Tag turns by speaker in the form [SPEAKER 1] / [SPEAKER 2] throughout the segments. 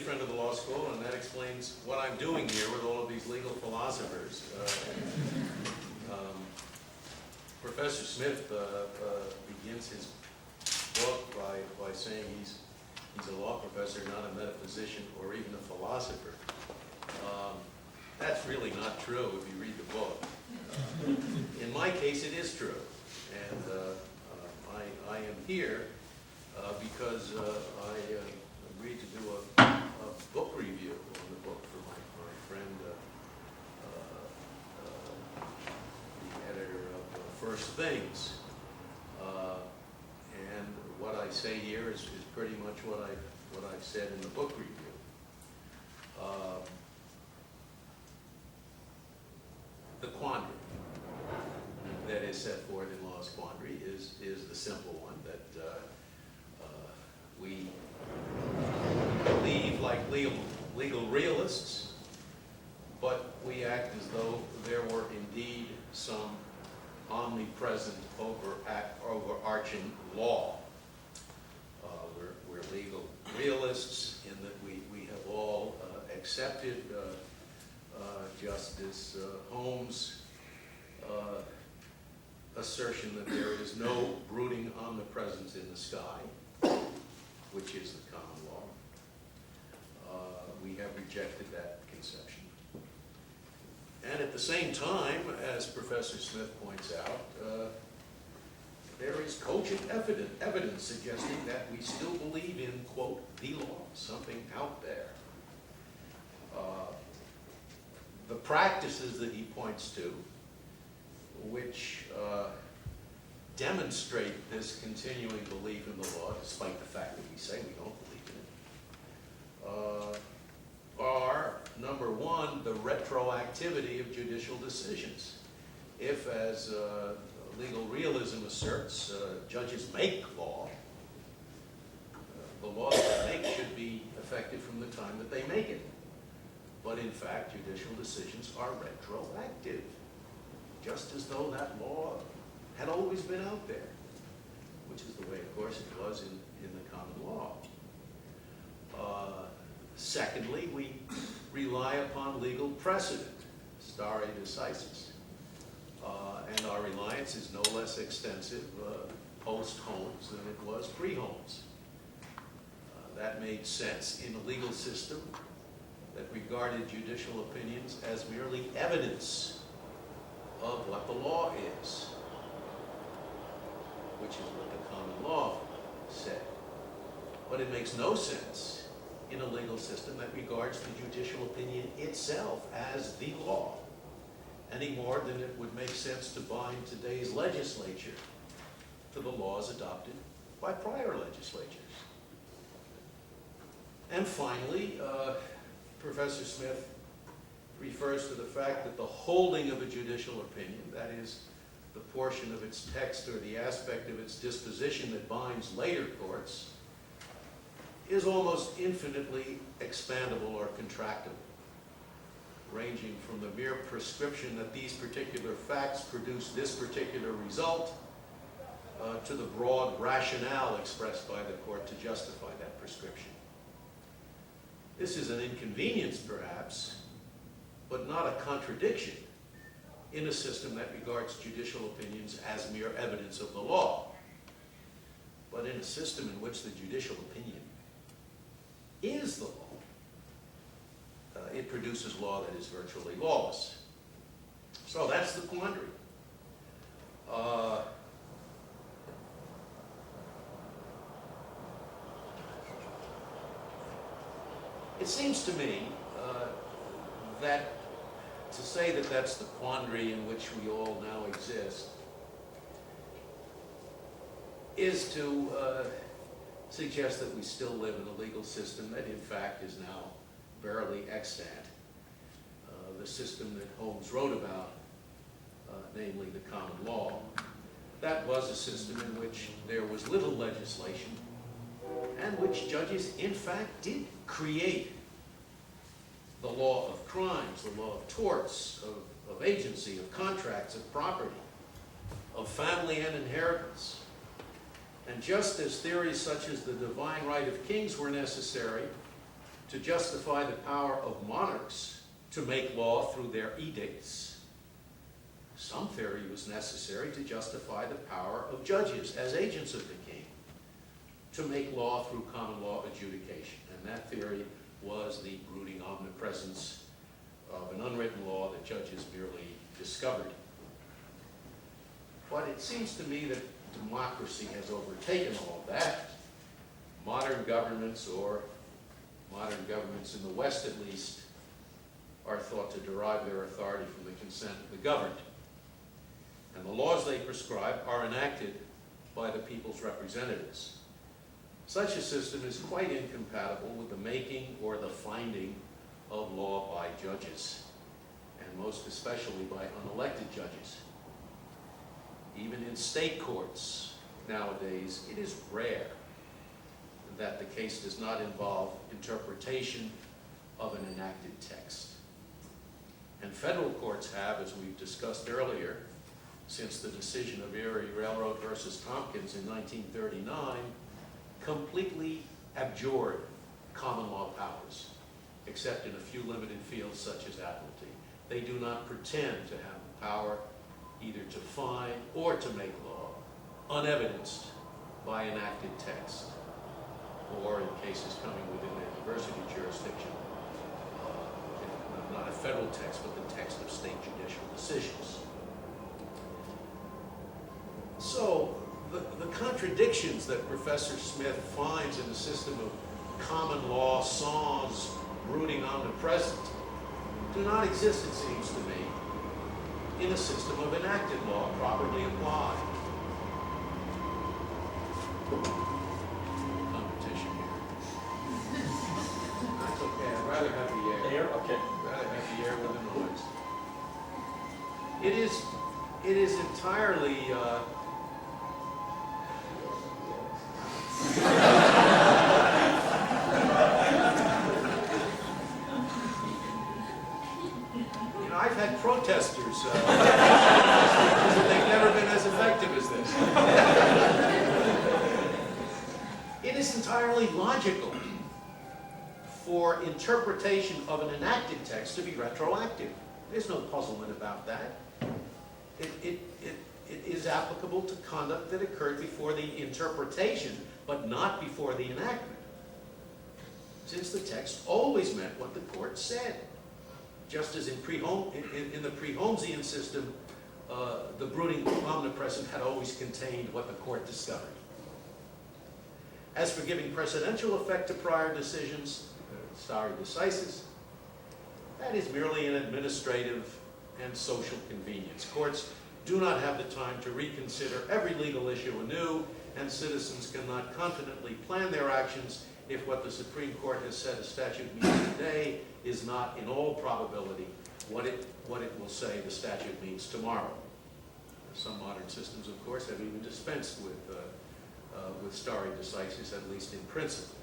[SPEAKER 1] friend of the law school, and that explains what I'm doing here with all of these legal philosophers. Professor Smith begins his book by saying he's a law professor, not a metaphysician or even a philosopher. That's really not true if you read the book. In my case, it is true. And I am here because I agreed to do a book review on the book for my friend, the editor of First Things. And what I say here is pretty much what I've said in the book review. The quandary that is set forth in Law's Quandary is the simple one that we believe like legal realists, but we act as though there were indeed some omnipresent, overarching law. We're legal realists in that we have all accepted Justice Holmes' assertion that there is no brooding omnipresence in the sky, which is the common law. We have rejected that conception. And at the same time, as Professor Smith points out, there is cogent evidence suggesting that we still believe in, quote, the law, something out there. The practices that he points to, which demonstrate this continuing belief in the law, despite the fact that we say we don't believe in it, are, number one, the retroactivity of judicial decisions. If, as legal realism asserts, judges make law, the law that they make should be effective from the time that they make it. But in fact, judicial decisions are retroactive, just as though that law had always been out there, which is the way, of course, it was in the common law. Secondly, we rely upon legal precedent, stare decisis. And our reliance is no less extensive post-Holmes than it was pre-Holmes. That made sense in a legal system that regarded judicial opinions as merely evidence of what the law is, which is what the common law said. But it makes no sense in a legal system that regards the judicial opinion itself as the law, any more than it would make sense to bind today's legislature to the laws adopted by prior legislatures. And finally, Professor Smith refers to the fact that the holding of a judicial opinion, that is, the portion of its text or the aspect of its disposition that binds later courts, is almost infinitely expandable or contractible, ranging from the mere prescription that these particular facts produce this particular result to the broad rationale expressed by the court to justify that prescription. This is an inconvenience, perhaps, but not a contradiction in a system that regards judicial opinions as mere evidence of the law, but in a system in which the judicial opinion is the law. It produces law that is virtually lawless. So that's the quandary. It seems to me that to say that that's the quandary in which we all now exist is to suggest that we still live in a legal system that in fact is now barely extant. The system that Holmes wrote about, namely the common law, that was a system in which there was little legislation and which judges in fact did create the law of crimes, the law of torts, of agency, of contracts, of property, of family and inheritance. And just as theories such as the divine right of kings were necessary to justify the power of monarchs to make law through their edicts. Some theory was necessary to justify the power of judges as agents of the king to make law through common law adjudication. And that theory was the brooding omnipresence of an unwritten law that judges merely discovered. But it seems to me that democracy has overtaken all of that. Modern governments, or modern governments in the West at least, are thought to derive their authority from the consent of the governed. And the laws they prescribe are enacted by the people's representatives. Such a system is quite incompatible with the making or the finding of law by judges, and most especially by unelected judges. Even in state courts nowadays, it is rare that the case does not involve interpretation of an enacted text. And federal courts have, as we've discussed earlier, since the decision of Erie Railroad versus Tompkins in 1939, completely abjured common law powers, except in a few limited fields such as admiralty. They do not pretend to have the power either to find or to make law, unevidenced by enacted text, or in cases coming within their diversity jurisdiction, not a federal text, but the text of state judicial decisions. So, the contradictions that Professor Smith finds in the system of common law, sans, brooding omnipresent, do not exist, it seems to me, in a system of enacted law properly applied. Competition here. That's okay, I'd rather have the air.
[SPEAKER 2] Air? Okay.
[SPEAKER 1] I'd rather have the air with the noise. It is entirely I've had protesters, but they've never been as effective as this. It is entirely logical for interpretation of an enacted text to be retroactive. There's no puzzlement about that. It is applicable to conduct that occurred before the interpretation, but not before the enactment, since the text always meant what the court said. Just as in the pre-Holmesian system, the brooding omnipresent had always contained what the court discovered. As for giving precedential effect to prior decisions, stare decisis, that is merely an administrative and social convenience. Courts do not have the time to reconsider every legal issue anew, and citizens cannot confidently plan their actions if what the Supreme Court has said a statute means today is not, in all probability, what it will say the statute means tomorrow. Some modern systems, of course, have even dispensed with stare decisis, at least in principle.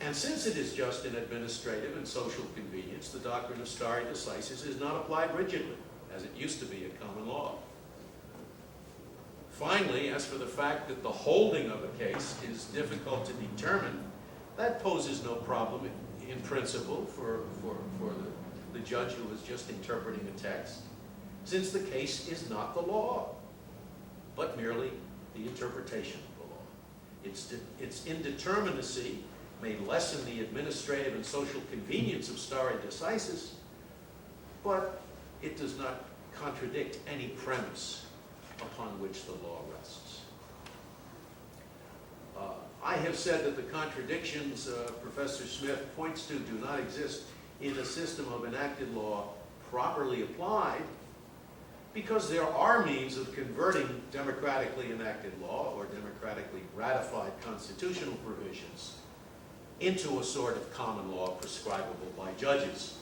[SPEAKER 1] And since it is just an administrative and social convenience, the doctrine of stare decisis is not applied rigidly, as it used to be in common law. Finally, as for the fact that the holding of a case is difficult to determine, that poses no problem in principle for the judge who is just interpreting a text, since the case is not the law, but merely the interpretation of the law. Its indeterminacy may lessen the administrative and social convenience of stare decisis, but it does not contradict any premise upon which the law rests. I have said that the contradictions Professor Smith points to do not exist in a system of enacted law properly applied, because there are means of converting democratically enacted law or democratically ratified constitutional provisions into a sort of common law prescribable by judges.